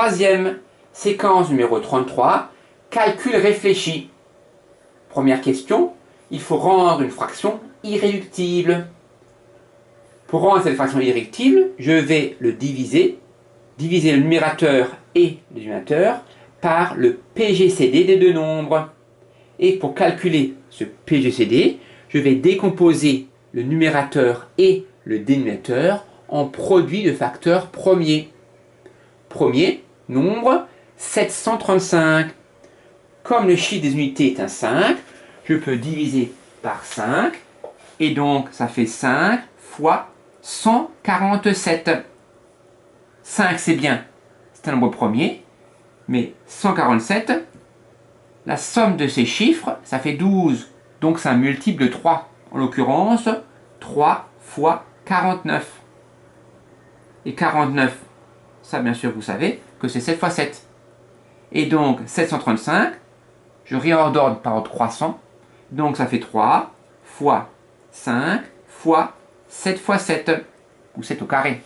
troisième, séquence numéro 33, calcul réfléchi. Première question, il faut rendre une fraction irréductible. Pour rendre cette fraction irréductible, je vais le diviser le numérateur et le dénominateur, par le PGCD des deux nombres. Et pour calculer ce PGCD, je vais décomposer le numérateur et le dénominateur en produit de facteurs premiers. Premier nombre, 735. Comme le chiffre des unités est un 5, je peux diviser par 5, et donc ça fait 5 fois 147. 5 c'est bien, c'est un nombre premier, mais 147, la somme de ces chiffres, ça fait 12, donc c'est un multiple de 3. En l'occurrence, 3 fois 49. Et 49, ça bien sûr vous savez que c'est 7 fois 7. Et donc 735, je réordonne par ordre croissant, donc ça fait 3 fois 5 fois 7 fois 7, ou 7 au carré.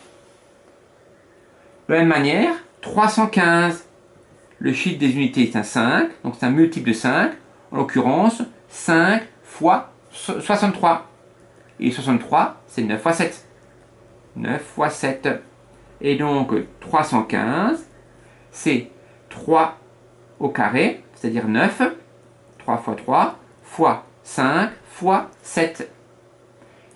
De la même manière, 315, le chiffre des unités est un 5, donc c'est un multiple de 5, en l'occurrence 5 fois 63. Et 63, c'est 9 fois 7. 9 fois 7. Et donc 315, c'est 3 au carré, c'est-à-dire 9, 3 fois 3, fois 5, fois 7.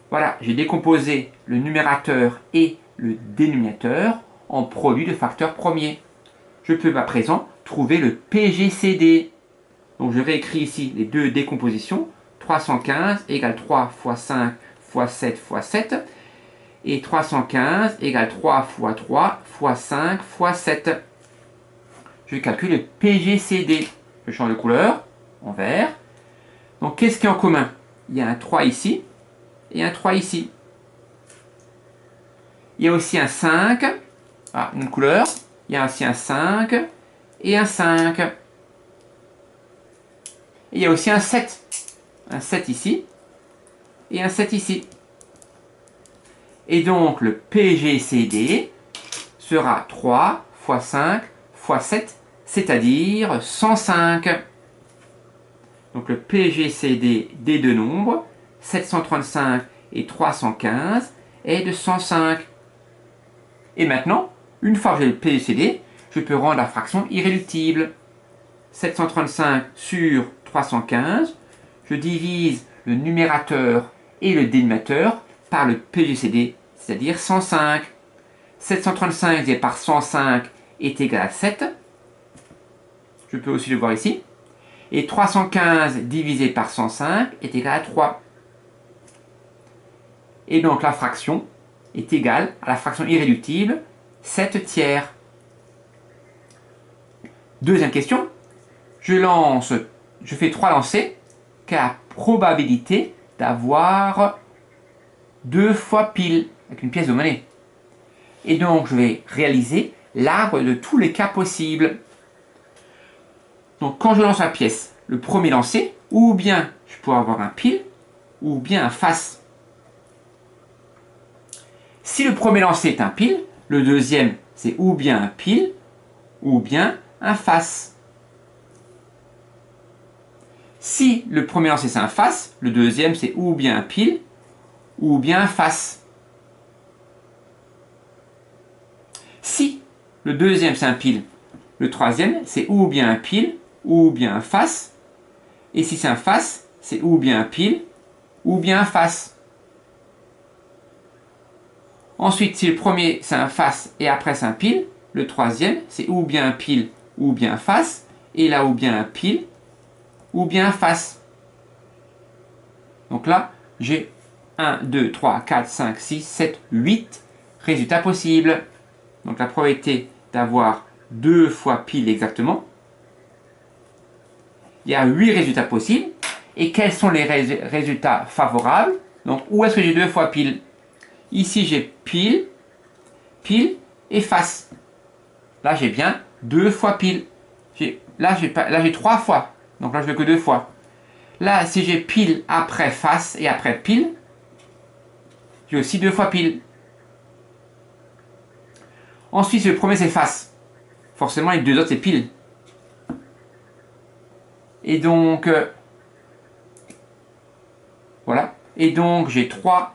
Voilà, j'ai décomposé le numérateur et le dénominateur en produit de facteurs premiers. Je peux à présent trouver le PGCD. Donc je réécris ici les deux décompositions. 315 égale 3 fois 5 fois 7 fois 7. Et 315 égale 3 fois 3 fois 5 fois 7. Je calcule le PGCD. Je change de couleur en vert. Donc qu'est-ce qu'il y a en commun? Il y a un 3 ici et un 3 ici. Il y a aussi un 5. Ah, une couleur. Il y a aussi un 5 et un 5. Et il y a aussi un 7. Un 7 ici et un 7 ici. Et donc le PGCD sera 3 fois 5 fois 7, c'est-à-dire 105. Donc le PGCD des deux nombres, 735 et 315, est de 105. Et maintenant, une fois que j'ai le PGCD, je peux rendre la fraction irréductible. 735 sur 315, je divise le numérateur et le dénominateur par le PGCD, c'est-à-dire 105. 735 divisé par 105 est égal à 7. Je peux aussi le voir ici. Et 315 divisé par 105 est égal à 3. Et donc la fraction est égale à la fraction irréductible 7 tiers. Deuxième question. Je fais 3 lancers. Quelle est la probabilité d'avoir 2 fois pile avec une pièce de monnaie? Et donc je vais réaliser l'arbre de tous les cas possibles. Donc quand je lance la pièce, le premier lancé, ou bien je pourrais avoir un pile, ou bien un face. Si le premier lancé est un pile, le deuxième c'est ou bien un pile, ou bien un face. Si le premier lancé c'est un face, le deuxième c'est ou bien un pile, ou bien un face. Si le deuxième c'est un pile, le troisième c'est ou bien un pile, ou bien un face. Et si c'est un face, c'est ou bien un pile, ou bien un face. Ensuite, si le premier c'est un face et après c'est un pile, le troisième c'est ou bien un pile, ou bien un face. Et là, ou bien un pile, ou bien un face. Donc là, j'ai 1, 2, 3, 4, 5, 6, 7, 8 résultats possibles. Donc la probabilité d'avoir 2 fois pile exactement, il y a 8 résultats possibles. Et quels sont les résultats favorables? Donc où est-ce que j'ai 2 fois pile? Ici j'ai pile, pile et face. Là j'ai bien 2 fois pile. Là j'ai 3 fois. Donc là je veux que 2 fois. Là si j'ai pile après face et après pile, j'ai aussi 2 fois pile. Ensuite le premier c'est face. forcément les deux autres c'est pile. Et donc, voilà. Et donc j'ai 3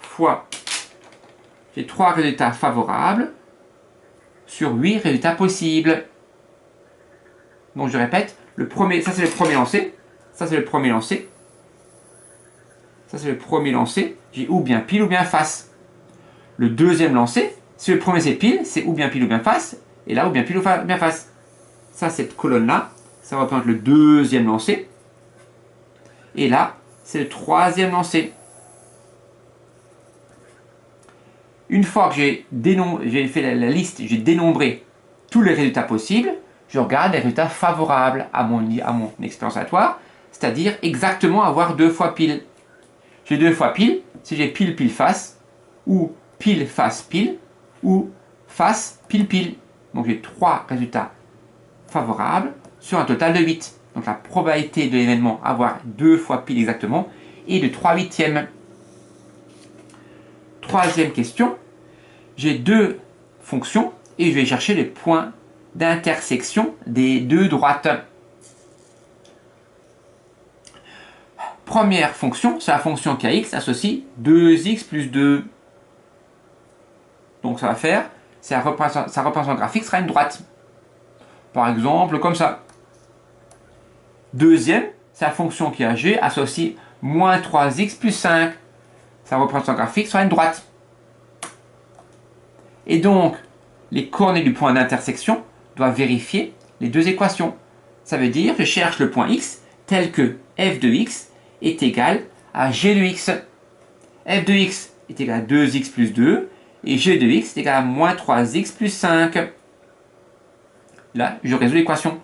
résultats favorables sur 8 résultats possibles. Donc je répète, ça c'est le premier lancé, ça c'est le premier lancé, ça c'est le premier lancé, j'ai ou bien pile ou bien face. Le deuxième lancé, si le premier c'est pile, c'est ou bien pile ou bien face, et là ou bien pile ou bien face. Ça, cette colonne-là, ça représente le deuxième lancé, et là, c'est le troisième lancé. Une fois que j'ai fait la liste, j'ai dénombré tous les résultats possibles, je regarde les résultats favorables à mon expérience aléatoire, c'est-à-dire exactement avoir 2 fois pile. J'ai 2 fois pile, si j'ai pile pile face, ou pile face pile, ou face pile pile. Donc j'ai 3 résultats favorables sur un total de 8. Donc la probabilité de l'événement avoir 2 fois pile exactement est de 3/8. Troisième question, j'ai 2 fonctions et je vais chercher les points d'intersection des 2 droites. Première fonction, c'est la fonction kx associe 2x plus 2. Donc ça va faire, sa représentation graphique sera une droite. Par exemple, comme ça. Deuxième, c'est la fonction qui a g associe moins 3x plus 5. Sa représentation graphique sera une droite. Et donc, les coordonnées du point d'intersection doivent vérifier les 2 équations. Ça veut dire que je cherche le point x tel que f de x est égal à g de x. F de x est égal à 2x plus 2 et g de x est égal à moins 3x plus 5. Là, je résous l'équation.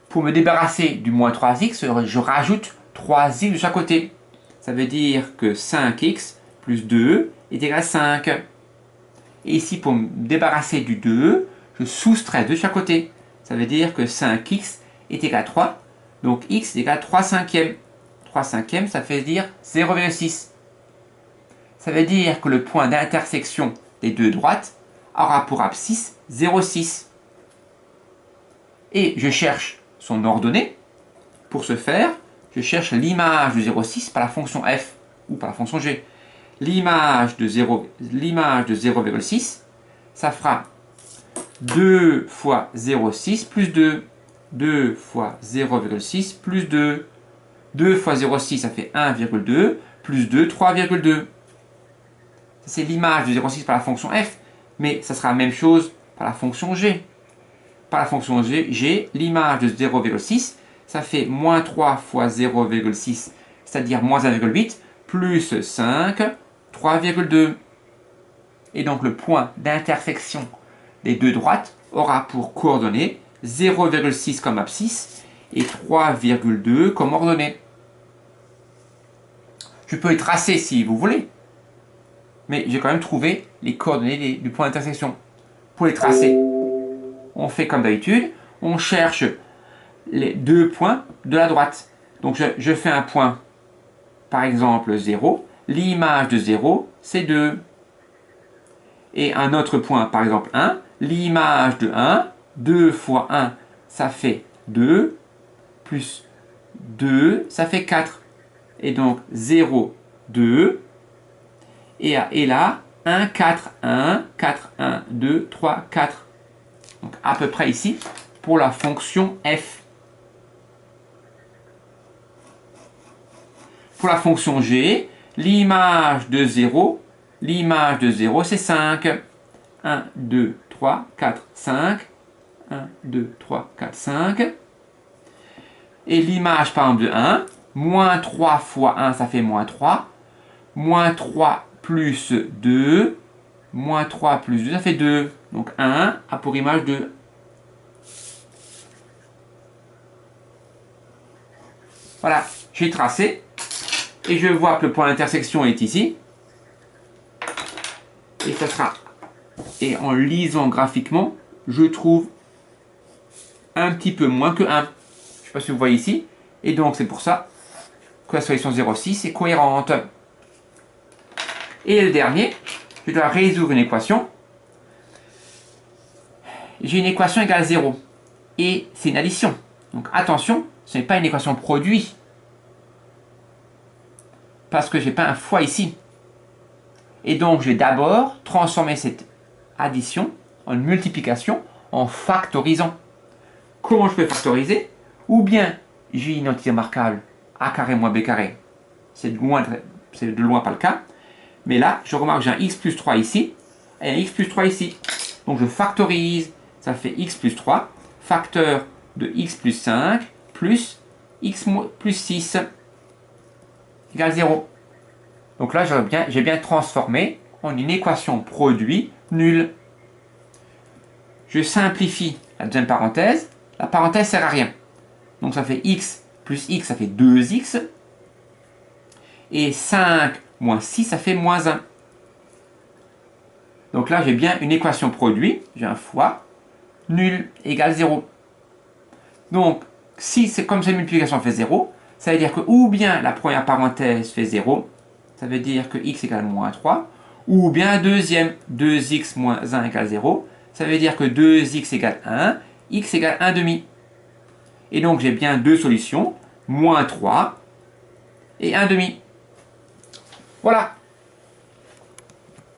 Pour me débarrasser du moins 3x, je rajoute 3x de chaque côté. Ça veut dire que 5x plus 2 est égal à 5. Et ici, pour me débarrasser du 2, je soustrais de chaque côté. Ça veut dire que 5x est égal à 3. Donc x est égal à 3 cinquièmes. 3 cinquièmes, ça fait dire 0,6. Ça veut dire que le point d'intersection des 2 droites aura pour abscisse 0,6. Et je cherche son ordonnée. Pour ce faire, je cherche l'image de 0,6 par la fonction f ou par la fonction g. L'image de 0,6, ça fera 2 fois 0,6 plus 2. 2 fois 0,6 plus 2. 2 fois 0,6, ça fait 1,2 plus 2, 3,2. C'est l'image de 0,6 par la fonction f, mais ça sera la même chose par la fonction g. Par la fonction g, l'image de 0,6, ça fait moins 3 fois 0,6, c'est-à-dire moins 1,8, plus 5, 3,2. Et donc le point d'intersection des 2 droites aura pour coordonnées 0,6 comme abscisse et 3,2 comme ordonnée. Je peux les tracer si vous voulez, mais j'ai quand même trouvé les coordonnées du point d'intersection. Pour les tracer, on fait comme d'habitude, on cherche les 2 points de la droite. Donc je fais un point, par exemple 0, l'image de 0 c'est 2. Et un autre point, par exemple 1, l'image de 1, 2 fois 1 ça fait 2, plus 2 ça fait 4. Et donc 0, 2, et là 1, 4, 1, 4, 1, 2, 3, 4. Donc à peu près ici pour la fonction f. Pour la fonction g, l'image de 0 c'est 5. 1, 2, 3, 4, 5. 1, 2, 3, 4, 5. Et l'image par exemple de 1, moins 3 fois 1 ça fait moins 3. Moins 3 plus 2. Moins 3 plus 2 ça fait 2. Donc 1 a pour image 2. Voilà, j'ai tracé. Et je vois que le point d'intersection est ici. Et ça sera. Et en lisant graphiquement, je trouve un petit peu moins que 1. Je ne sais pas si vous voyez ici. Et donc c'est pour ça que la solution 0,6 est cohérente. Et le dernier, je dois résoudre une équation j'ai une équation égale 0. Et c'est une addition. Donc attention, ce n'est pas une équation produit. Parce que je n'ai pas un fois ici. Et donc, je vais d'abord transformer cette addition en une multiplication en factorisant. Comment je peux factoriser? Ou bien, j'ai une entité remarquable a carré moins b carré. C'est de loin pas le cas. Mais là, je remarque que j'ai un x plus 3 ici et un x plus 3 ici. Donc, je factorise. Ça fait x plus 3, facteur de x plus 5 plus x plus 6 égale 0. Donc là, j'ai bien transformé en une équation produit nulle. Je simplifie la deuxième parenthèse. La parenthèse ne sert à rien. Donc ça fait x plus x, ça fait 2x. Et 5 moins 6, ça fait moins 1. Donc là, j'ai bien une équation produit. J'ai un fois nul égale 0. Donc, si c'est comme cette multiplication fait 0, ça veut dire que ou bien la première parenthèse fait 0, ça veut dire que x égale moins 3, ou bien la deuxième, 2x moins 1 égale 0, ça veut dire que 2x égale 1, x égale 1 demi. Et donc j'ai bien deux solutions, moins 3 et 1 demi. Voilà.